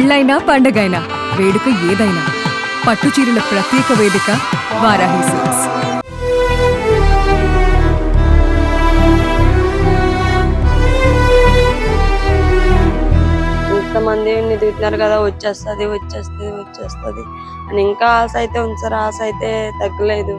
పెళ్ళైనా పండగైనా వేడుక ఏదైనా పట్టు చీరల ప్రత్యేక వేదిక వారాహి సిల్క్స్. ఇంతమంది దిగుతున్నారు కదా, వచ్చేస్తుంది వచ్చేస్తుంది వచ్చేస్తుంది అని ఇంకా ఆశ అయితే ఉంది సార్. ఆశ అయితే తగ్గలేదు.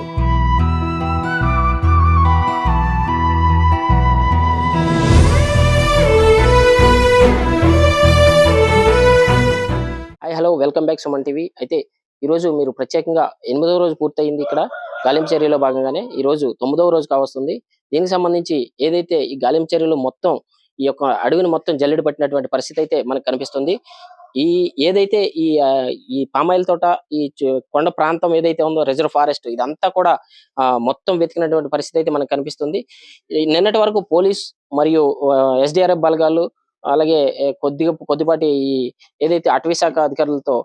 Hi hello welcome back Suman TV. అయితే ఈరోజు మీరు ప్రత్యేకంగా 8వ రోజు పూర్తయింది ఇక్కడ గాలింపు చర్యలో భాగంగానే ఈరోజు 9వ రోజు కావస్తుంది. దీనికి సంబంధించి ఏదైతే ఈ గాలింపు చర్యలు మొత్తం ఈ యొక్క అడవిని మొత్తం జల్లెడ పట్టినటువంటి పరిస్థితి అయితే మనకు కనిపిస్తుంది. ఈ ఏదైతే ఈ పామాయిల్ తోట, ఈ కొండ ప్రాంతం ఏదైతే ఉందో రిజర్వ్ ఫారెస్ట్, ఇదంతా కూడా మొత్తం వెతికినటువంటి పరిస్థితి అయితే మనకు కనిపిస్తుంది. నిన్నటి వరకు పోలీస్ మరియు ఎస్డిఆర్ఎఫ్ బలగాలు, అలాగే కొద్దిపాటి ఏదైతే అటవీ శాఖ అధికారులతో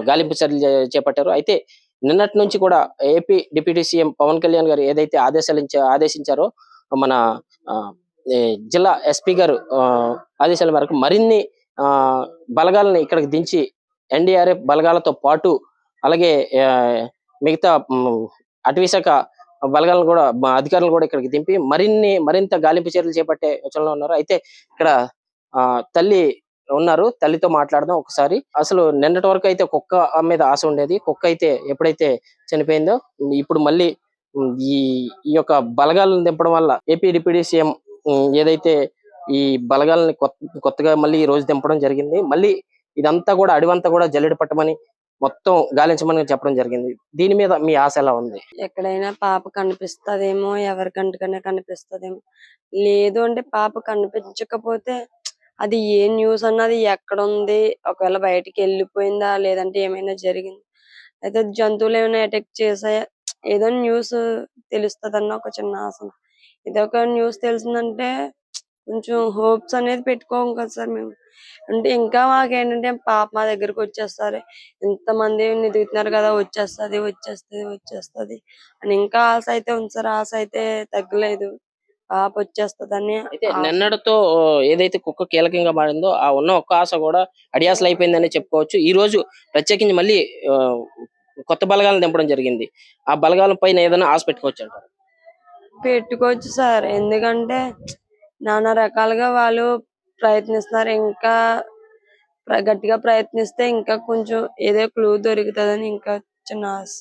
గాలింపు చర్యలు చేపట్టారు. అయితే నిన్నటి నుంచి కూడా AP deputy CM Pawan Kalyan garu ఏదైతే ఆదేశించారో మన జిల్లా ఎస్పీ గారు ఆదేశాల మేరకు మరిన్ని బలగాలని ఇక్కడికి దించి ఎన్డీఆర్ఎఫ్ బలగాలతో పాటు అలాగే మిగతా అటవీ శాఖ బలగాలను కూడా అధికారులను కూడా ఇక్కడికి దింపి మరింత గాలింపు చర్యలు చేపట్టే యోచనలో ఉన్నారు. అయితే ఇక్కడ తల్లి ఉన్నారు, తల్లితో మాట్లాడదాం ఒకసారి. అసలు నిన్నటి వరకు అయితే కుక్క మీద ఆశ ఉండేది. కుక్క అయితే ఎప్పుడైతే చనిపోయిందో ఇప్పుడు మళ్ళీ ఈ యొక్క బలగాలను దింపడం వల్ల ఏపీ డిప్యూటీ సీఎం ఏదైతే ఈ బలగాలని కొత్తగా మళ్ళీ ఈ రోజు దింపడం జరిగింది. మళ్ళీ ఇదంతా కూడా అడవంతా కూడా జల్లెడ పట్టమని మొత్తం గాలించమని చెప్పడం జరిగింది. దీని మీద మీ ఆశ ఎలా ఉంది? ఎక్కడైనా పాప కనిపిస్తదేమో, ఎవరికంటకనే కనిపిస్తదేమో, లేదు అంటే పాప కనిపించకపోతే అది ఏ న్యూస్ అన్నది ఎక్కడ ఉంది, ఒకవేళ బయటికి వెళ్ళిపోయిందా, లేదంటే ఏమైనా జరిగింది, అయితే జంతువులు ఏమైనా అటాక్ చేసాయా, ఏదో న్యూస్ తెలుస్తుందన్న ఒక చిన్న ఆశ. ఇదొక న్యూస్ తెలిసిందంటే కొంచెం హోప్స్ అనేది పెట్టుకోం కదా సార్ మేము. అంటే ఇంకా మాకేంటంటే పాప మా దగ్గరకు వచ్చేస్తారు, ఇంతమంది దిగుతున్నారు కదా, వచ్చేస్తుంది వచ్చేస్తుంది వచ్చేస్తుంది అని ఇంకా ఆశ అయితే ఉంది సార్. ఆశ అయితే తగ్గలేదు, పాప వచ్చేస్తుందని. అయితే నిన్నటితో ఏదైతే కుక్క కీలకంగా మారిందో ఆ ఉన్న ఒక్క ఆశ కూడా అడియాసలు అయిపోయిందని చెప్పుకోవచ్చు. ఈ రోజు ప్రత్యేకించి మళ్ళీ కొత్త బలగాలను దింపడం జరిగింది. ఆ బలగాల పైన ఏదైనా ఆశ పెట్టుకోవచ్చు అంటారు? పెట్టుకోవచ్చు సార్, ఎందుకంటే నానా రకాలుగా వాళ్ళు ప్రయత్నిస్తున్నారు. ఇంకా గట్టిగా ప్రయత్నిస్తే ఇంకా కొంచెం ఏదో క్లూ దొరుకుతుందని ఇంకా చిన్న ఆశ.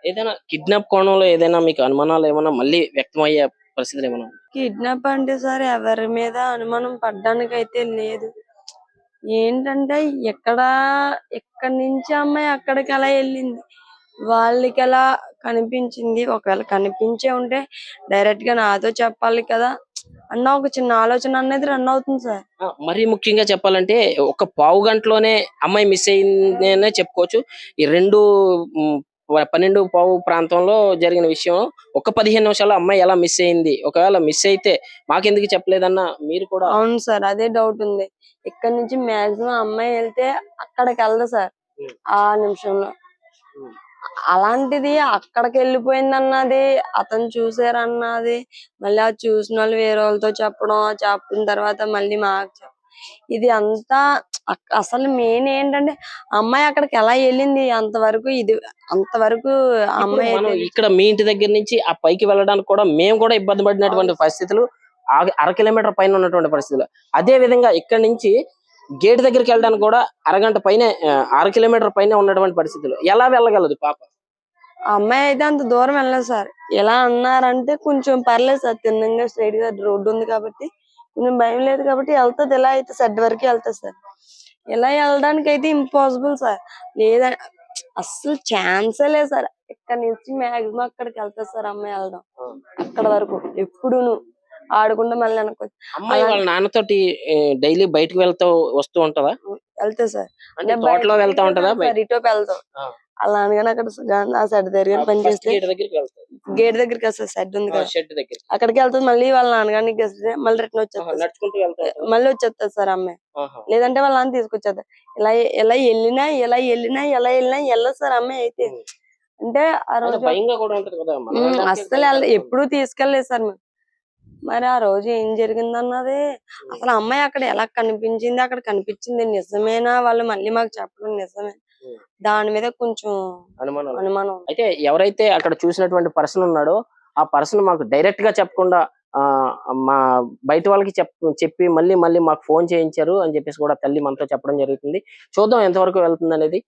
ఏదైనా కిడ్నాప్ కోణంలో ఏదైనా మీకు అనుమానాలు ఏమైనా మళ్ళీ వ్యక్తమయ్యే పరిస్థితులు ఏమైనా? కిడ్నాప్ అంటే సార్ ఎవరి మీద అనుమానం పడ్డానికి అయితే లేదు. ఏంటంటే ఎక్కడి నుంచి అమ్మాయి అక్కడికి ఎలా వెళ్ళింది, వాళ్ళకి ఎలా కనిపించింది, ఒకవేళ కనిపించే ఉంటే డైరెక్ట్ గా నాతో చెప్పాలి కదా అన్న ఒక చిన్న ఆలోచన అనేది రన్ అవుతుంది సార్. మరీ ముఖ్యంగా చెప్పాలంటే ఒక పావు గంటలోనే అమ్మాయి మిస్ అయిందనే చెప్పుకోవచ్చు. ఈ 12:15 ప్రాంతంలో జరిగిన విషయం ఒక 15 నిమిషాల్లో అమ్మాయి ఎలా మిస్ అయింది, ఒకవేళ మిస్ అయితే మాకెందుకు చెప్పలేదన్న మీరు కూడా. అవును సార్, అదే డౌట్ ఉంది. ఇక్కడ నుంచి మాక్సిమం అమ్మాయి వెళ్తే అక్కడికి వెళ్దా సార్ ఆ నిమిషంలో. అలాంటిది అక్కడికి వెళ్ళిపోయింది అన్నది అతను చూసారన్నది, మళ్ళీ ఆ చూసిన వాళ్ళు వేరే వాళ్ళతో చెప్పడం, చెప్పిన తర్వాత మళ్ళీ మాకు ఇది అంతా అసలు మెయిన్ ఏంటంటే అమ్మాయి అక్కడికి ఎలా వెళ్ళింది అంతవరకు అమ్మాయి ఇక్కడ మీ ఇంటి దగ్గర నుంచి ఆ పైకి వెళ్ళడానికి కూడా మేము కూడా ఇబ్బంది పడినటువంటి పరిస్థితులు, 1/2 కిలోమీటర్ పైన ఉన్నటువంటి పరిస్థితులు. అదే విధంగా ఇక్కడ నుంచి గేట్ దగ్గరికి వెళ్ళడానికి కూడా అరగంట పైనే, 6 కిలోమీటర్ పైన ఉన్నటువంటి పరిస్థితులు. ఎలా వెళ్ళగలదు పాప? అమ్మాయి అయితే అంత దూరం వెళ్ళలేదు సార్. ఎలా అన్నారంటే కొంచెం పర్లేదు సార్, తిన్నంగా స్ట్రైట్ గా రోడ్డు ఉంది కాబట్టి కొంచెం భయం లేదు కాబట్టి వెళ్తుంది. ఎలా అయితే సెడ్ వరకు వెళ్తుంది సార్. ఎలా వెళ్ళడానికి అయితే ఇంపాసిబుల్ సార్, లేదా అస్సలు ఛాన్సే లేదు సార్. ఇక్కడ నుంచి మాక్సిమం అక్కడికి వెళ్తుంది సార్ అమ్మాయి వెళ్ళడం. అక్కడ వరకు ఎప్పుడును ఆడుకుంటూ మళ్ళీ అనుకోవచ్చు. అమ్మాయి వాళ్ళ నాన్నతోటి డైలీ బయటకు వస్తూ ఉంటదా? వెళ్తే సార్ అంటే తోటలో వెళ్తా ఉంటదా? ఇటోపు వెళ్తాం. అలా అనగానే అక్కడ ఆ సెడ్ దగ్గర పని చేస్తే గేట్ దగ్గరికి వస్తుంది, సెడ్ ఉంది కదా అక్కడికి వెళ్తుంది. మళ్ళీ వాళ్ళ నాన్నగారికి మళ్ళీ రిటర్న్ వచ్చేస్తుంది, మళ్ళీ వచ్చేస్తుంది సార్ అమ్మాయి. లేదంటే వాళ్ళ నాన్న తీసుకొచ్చేది. ఎలా వెళ్ళినా వెళ్ళదు సార్ అమ్మాయి అయితే. అంటే ఆ రోజు అస్సలు ఎప్పుడు తీసుకెళ్లేదు సార్. మరి ఆ రోజు ఏం జరిగిందన్నది అసలు ఆ అమ్మాయి అక్కడ ఎలా కనిపించింది, అక్కడ కనిపించింది నిజమేనా, వాళ్ళు మళ్ళీ మాకు చెప్పడం నిజమే, దాని మీద కొంచెం అనుమానం. అనుమానం ఉంది. అయితే ఎవరైతే అక్కడ చూసినటువంటి పర్సన్ ఉన్నాడో ఆ పర్సన్ మాకు డైరెక్ట్ గా చెప్పకుండా ఆ మా బయట వాళ్ళకి చెప్పి మళ్ళీ మళ్ళీ మాకు ఫోన్ చేయించారు అని చెప్పేసి కూడా తల్లి మనతో చెప్పడం జరుగుతుంది. చూద్దాం ఎంతవరకు వెళ్తుంది అనేది.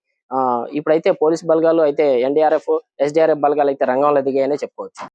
ఇప్పుడైతే పోలీస్ బలగాలు అయితే ఎన్డీఆర్ఎఫ్, ఎస్డీఆర్ఎఫ్ బలగాలు అయితే రంగంలో దిగాయనే చెప్పుకోవచ్చు.